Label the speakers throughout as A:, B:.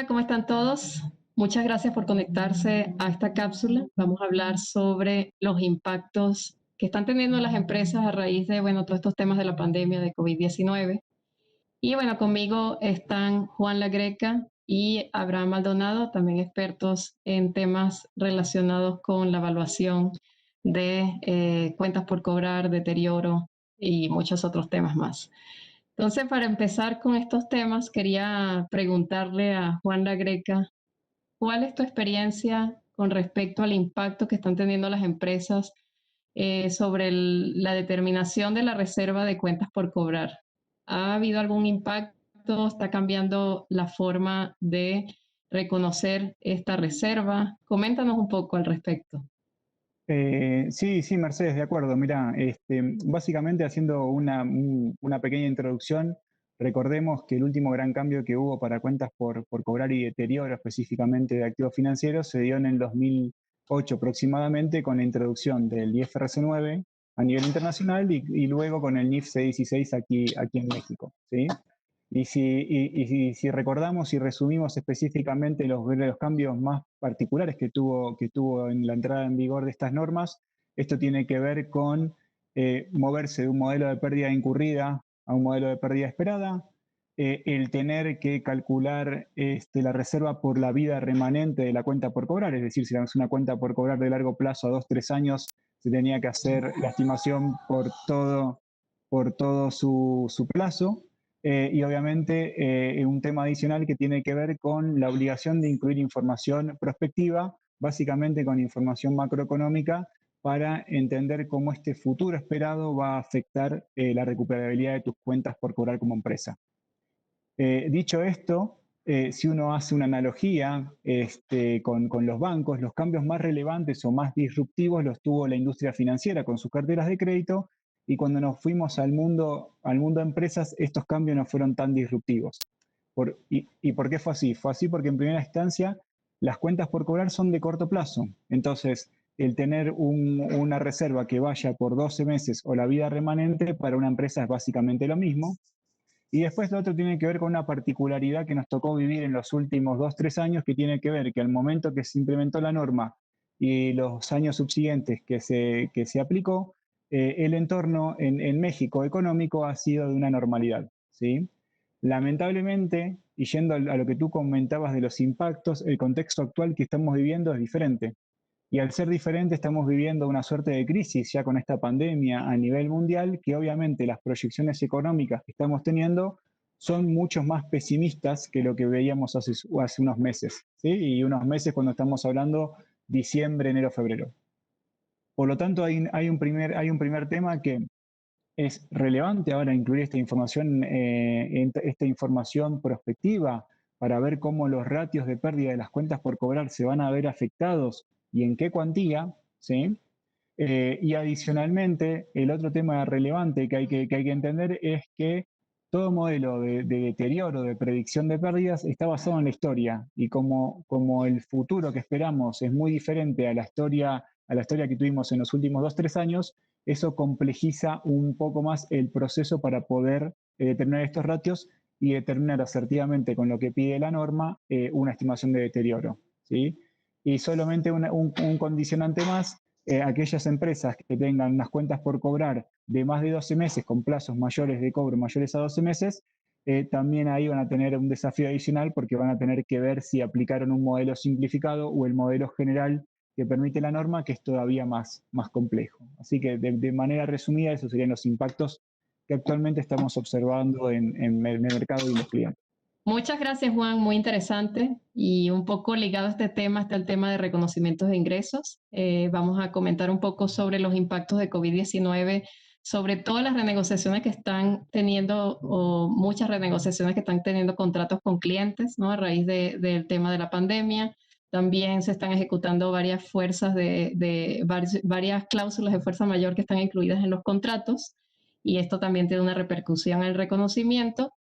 A: Hola, ¿cómo están todos? Muchas gracias por conectarse a esta cápsula. Vamos a hablar sobre los impactos que están teniendo las empresas a raíz de, todos estos temas de la pandemia de COVID-19. Y conmigo están Juan La Greca y Abraham Maldonado, también expertos en temas relacionados con la evaluación de cuentas por cobrar, deterioro y muchos otros temas más. Entonces, para empezar con estos temas, quería preguntarle a Juan La Greca, ¿cuál es tu experiencia con respecto al impacto que están teniendo las empresas sobre la determinación de la reserva de cuentas por cobrar? ¿Ha habido algún impacto? ¿Está cambiando la forma de reconocer esta reserva? Coméntanos un poco al respecto.
B: Sí, sí, Mercedes, de acuerdo. Mira, básicamente haciendo una pequeña introducción, recordemos que el último gran cambio que hubo para cuentas por cobrar y deterioro específicamente de activos financieros se dio en el 2008 aproximadamente con la introducción del IFRS 9 a nivel internacional y luego con el NIF C16 aquí en México, ¿sí? Y si recordamos y resumimos específicamente los cambios más particulares que tuvo en la entrada en vigor de estas normas, esto tiene que ver con moverse de un modelo de pérdida incurrida a un modelo de pérdida esperada, el tener que calcular la reserva por la vida remanente de la cuenta por cobrar, es decir, si es una cuenta por cobrar de largo plazo a 2, 3 años, se tenía que hacer la estimación por todo su plazo. Y obviamente un tema adicional que tiene que ver con la obligación de incluir información prospectiva, básicamente con información macroeconómica, para entender cómo este futuro esperado va a afectar la recuperabilidad de tus cuentas por cobrar como empresa. Dicho esto, si uno hace una analogía con los bancos, los cambios más relevantes o más disruptivos los tuvo la industria financiera con sus carteras de crédito, y cuando nos fuimos al mundo de empresas, estos cambios no fueron tan disruptivos. ¿Y por qué fue así? Fue así porque en primera instancia las cuentas por cobrar son de corto plazo. Entonces, el tener una reserva que vaya por 12 meses o la vida remanente para una empresa es básicamente lo mismo. Y después lo otro tiene que ver con una particularidad que nos tocó vivir en los últimos 2, 3 años, que tiene que ver que al momento que se implementó la norma y los años subsiguientes que se aplicó, el entorno en México económico ha sido de una normalidad, ¿sí? Lamentablemente, y yendo a lo que tú comentabas de los impactos, el contexto actual que estamos viviendo es diferente. Y al ser diferente, estamos viviendo una suerte de crisis ya con esta pandemia a nivel mundial, que obviamente las proyecciones económicas que estamos teniendo son mucho más pesimistas que lo que veíamos hace unos meses, ¿sí? Y unos meses cuando estamos hablando diciembre, enero, febrero. Por lo tanto, hay un primer tema que es relevante ahora incluir esta información prospectiva para ver cómo los ratios de pérdida de las cuentas por cobrar se van a ver afectados y en qué cuantía, ¿sí? Y adicionalmente, el otro tema relevante que hay que entender es que todo modelo de deterioro, de predicción de pérdidas, está basado en la historia. Y como el futuro que esperamos es muy diferente a la historia que tuvimos en los últimos 2, 3 años, eso complejiza un poco más el proceso para poder determinar estos ratios y determinar asertivamente con lo que pide la norma una estimación de deterioro, ¿sí? Y solamente un condicionante más: aquellas empresas que tengan unas cuentas por cobrar de más de 12 meses con plazos mayores de cobro mayores a 12 meses, también ahí van a tener un desafío adicional porque van a tener que ver si aplicaron un modelo simplificado o el modelo general que permite la norma, que es todavía más complejo. Así que de manera resumida, esos serían los impactos que actualmente estamos observando en el mercado y los clientes.
A: Muchas gracias, Juan, muy interesante. Y un poco ligado a este tema está el tema de reconocimientos de ingresos. Vamos a comentar un poco sobre los impactos de COVID-19, sobre todas las renegociaciones que están teniendo, o muchas renegociaciones que están teniendo contratos con clientes, ¿no? A raíz del tema de la pandemia. También se están ejecutando varias varias cláusulas de fuerza mayor que están incluidas en los contratos, y esto también tiene una repercusión en el reconocimiento.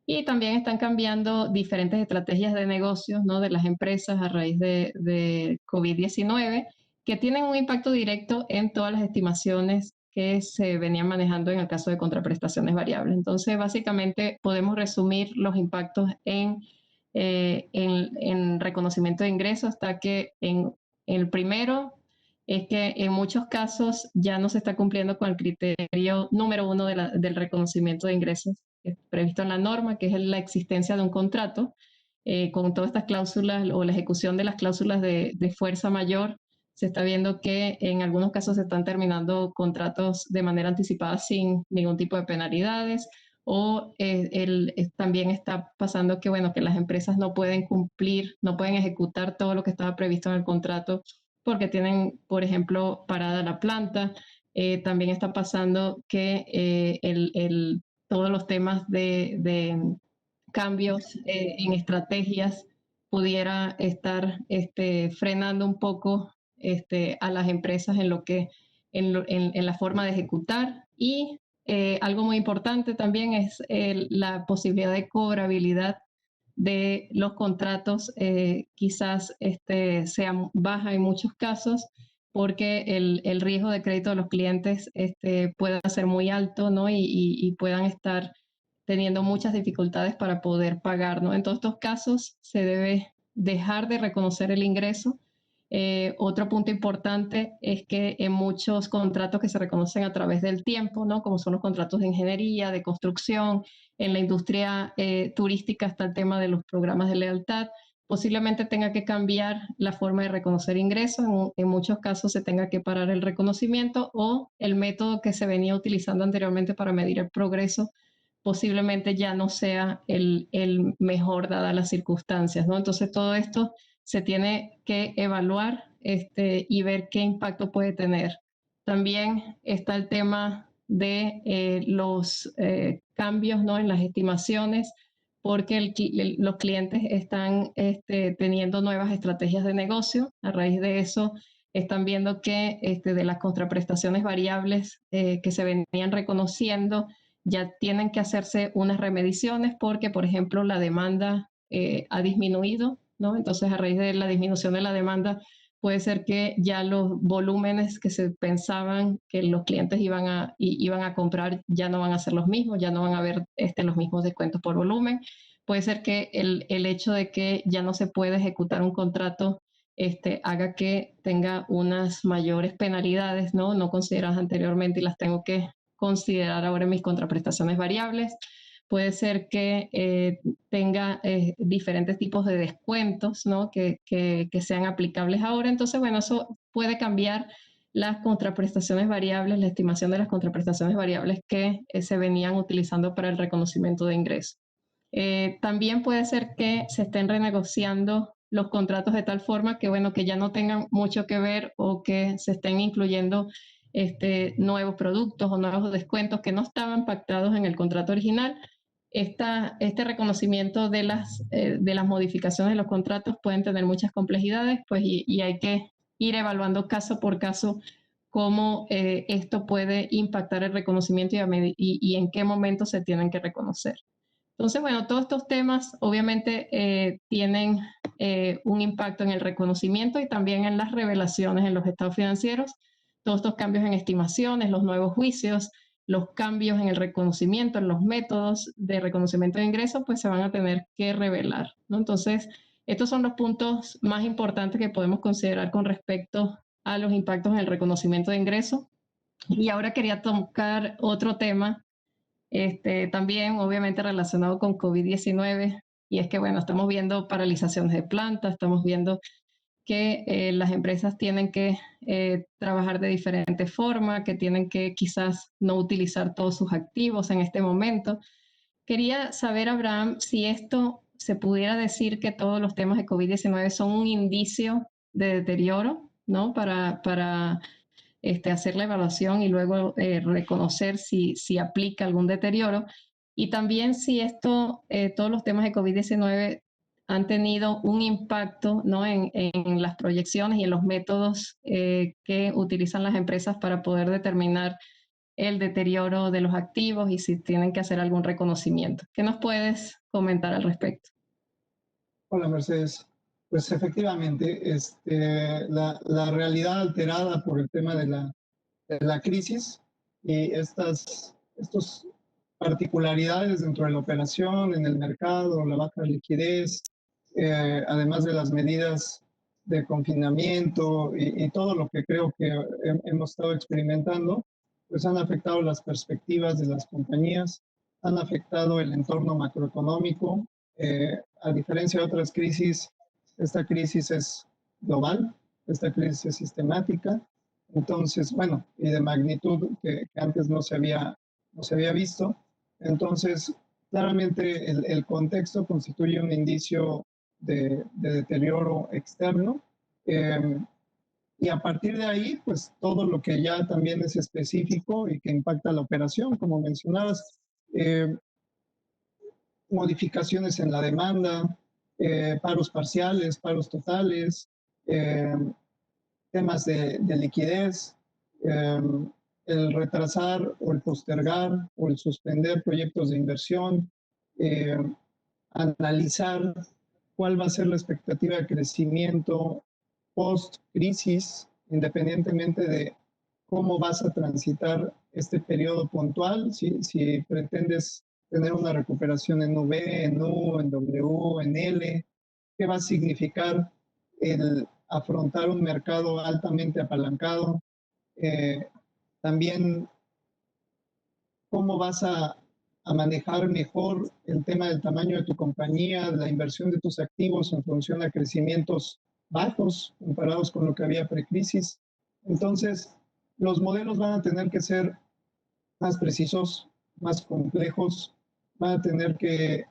A: Y también están cambiando diferentes estrategias de negocios, ¿no? De las empresas a raíz de COVID-19, que tienen un impacto directo en todas las estimaciones que se venían manejando en el caso de contraprestaciones variables. Entonces, básicamente podemos resumir los impactos en en reconocimiento de ingresos está que en el primero es que en muchos casos ya no se está cumpliendo con el criterio número uno del reconocimiento de ingresos previsto en la norma, que es la existencia de un contrato, con todas estas cláusulas o la ejecución de las cláusulas de fuerza mayor. Se está viendo que en algunos casos se están terminando contratos de manera anticipada sin ningún tipo de penalidades, o también está pasando que, bueno, que las empresas no pueden cumplir, no pueden ejecutar todo lo que estaba previsto en el contrato porque tienen, por ejemplo, parada la planta. También está pasando que todos los temas de cambios en estrategias pudiera estar frenando un poco a las empresas en lo que en la forma de ejecutar. Y algo muy importante también es la posibilidad de cobrabilidad de los contratos. Quizás sea baja en muchos casos porque el riesgo de crédito de los clientes pueda ser muy alto, ¿no? Y puedan estar teniendo muchas dificultades para poder pagar, ¿no? En todos estos casos se debe dejar de reconocer el ingreso. Otro punto importante es que en muchos contratos que se reconocen a través del tiempo, ¿no? Como son los contratos de ingeniería, de construcción, en la industria turística está el tema de los programas de lealtad, posiblemente tenga que cambiar la forma de reconocer ingresos, en muchos casos se tenga que parar el reconocimiento o el método que se venía utilizando anteriormente para medir el progreso posiblemente ya no sea el mejor dadas las circunstancias, ¿no? Entonces todo esto se tiene que evaluar y ver qué impacto puede tener. También está el tema de los cambios, ¿no? En las estimaciones, porque los clientes están teniendo nuevas estrategias de negocio. A raíz de eso, están viendo que de las contraprestaciones variables que se venían reconociendo, ya tienen que hacerse unas remediciones porque, por ejemplo, la demanda ha disminuido, ¿no? Entonces, a raíz de la disminución de la demanda, puede ser que ya los volúmenes que se pensaban que los clientes iban a comprar ya no van a ser los mismos, ya no van a haber los mismos descuentos por volumen. Puede ser que el hecho de que ya no se puede ejecutar un contrato haga que tenga unas mayores penalidades, ¿no? No consideradas anteriormente y las tengo que considerar ahora mis contraprestaciones variables. Puede ser que tenga diferentes tipos de descuentos, ¿no? que sean aplicables ahora. Entonces, bueno, eso puede cambiar las contraprestaciones variables, la estimación de las contraprestaciones variables que se venían utilizando para el reconocimiento de ingresos. También puede ser que se estén renegociando los contratos de tal forma que, bueno, que ya no tengan mucho que ver o que se estén incluyendo nuevos productos o nuevos descuentos que no estaban pactados en el contrato original. Este reconocimiento de las modificaciones de los contratos pueden tener muchas complejidades, pues, y hay que ir evaluando caso por caso cómo esto puede impactar el reconocimiento y en qué momento se tienen que reconocer. Entonces, bueno, todos estos temas obviamente tienen un impacto en el reconocimiento y también en las revelaciones en los estados financieros. Todos estos cambios en estimaciones, los nuevos juicios, los cambios en el reconocimiento, en los métodos de reconocimiento de ingresos, pues se van a tener que revelar, ¿no? Entonces, estos son los puntos más importantes que podemos considerar con respecto a los impactos en el reconocimiento de ingresos. Y ahora quería tocar otro tema también obviamente relacionado con COVID-19, y es que, bueno, estamos viendo paralizaciones de plantas, estamos viendo que las empresas tienen que trabajar de diferente forma, que tienen que quizás no utilizar todos sus activos en este momento. Quería saber, Abraham, si esto se pudiera decir que todos los temas de COVID-19 son un indicio de deterioro, ¿no? Para hacer la evaluación y luego reconocer si aplica algún deterioro. Y también si todos los temas de COVID-19 han tenido un impacto, ¿no? en las proyecciones y en los métodos que utilizan las empresas para poder determinar el deterioro de los activos y si tienen que hacer algún reconocimiento. ¿Qué nos puedes comentar al respecto?
C: Hola, Mercedes. Pues efectivamente, la realidad alterada por el tema de la crisis y estas particularidades dentro de la operación, en el mercado, la baja liquidez, además de las medidas de confinamiento y todo lo que creo que hemos estado experimentando, pues han afectado las perspectivas de las compañías, han afectado el entorno macroeconómico. A diferencia de otras crisis, esta crisis es global, esta crisis es sistemática, entonces, bueno, y de magnitud que antes no se había visto. Entonces, claramente el contexto constituye un indicio de deterioro externo. Y a partir de ahí, pues todo lo que ya también es específico y que impacta la operación, como mencionabas, modificaciones en la demanda, paros parciales, paros totales, temas de liquidez, el retrasar o el postergar o el suspender proyectos de inversión, analizar cuál va a ser la expectativa de crecimiento post-crisis, independientemente de cómo vas a transitar este periodo puntual, si pretendes tener una recuperación en V, en U, en W, en L, qué va a significar el afrontar un mercado altamente apalancado, también cómo vas a manejar mejor el tema del tamaño de tu compañía, la inversión de tus activos en función a crecimientos bajos comparados con lo que había precrisis. Entonces, los modelos van a tener que ser más precisos, más complejos, van a tener que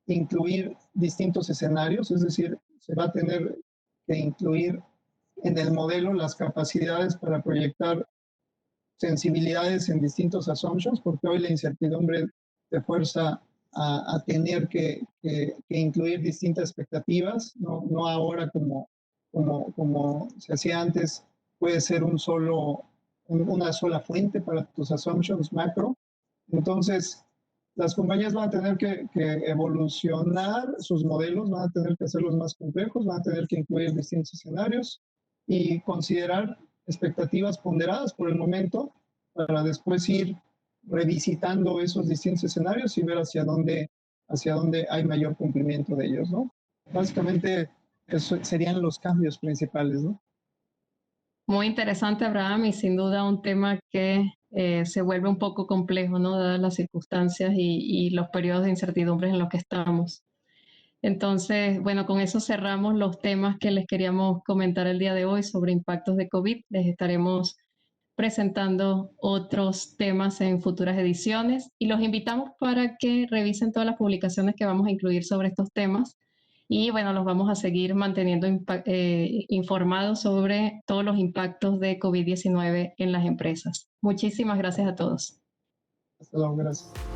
C: incluir distintos escenarios, es decir, se va a tener que incluir en el modelo las capacidades para proyectar sensibilidades en distintos assumptions, porque hoy la incertidumbre te fuerza a tener que incluir distintas expectativas, no ahora como se hacía antes, puede ser una sola fuente para tus assumptions macro. Entonces, las compañías van a tener que evolucionar sus modelos, van a tener que hacerlos más complejos, van a tener que incluir distintos escenarios y considerar expectativas ponderadas por el momento para después ir revisitando esos distintos escenarios y ver hacia dónde hay mayor cumplimiento de ellos, ¿no? Básicamente, esos serían los cambios principales, ¿no?
A: Muy interesante, Abraham, y sin duda un tema que se vuelve un poco complejo, ¿no? Dadas las circunstancias y los periodos de incertidumbre en los que estamos. Entonces, bueno, con eso cerramos los temas que les queríamos comentar el día de hoy sobre impactos de COVID. Les estaremos presentando otros temas en futuras ediciones y los invitamos para que revisen todas las publicaciones que vamos a incluir sobre estos temas. Y bueno, los vamos a seguir manteniendo informados sobre todos los impactos de COVID-19 en las empresas. Muchísimas gracias a todos.
C: Hasta luego, gracias.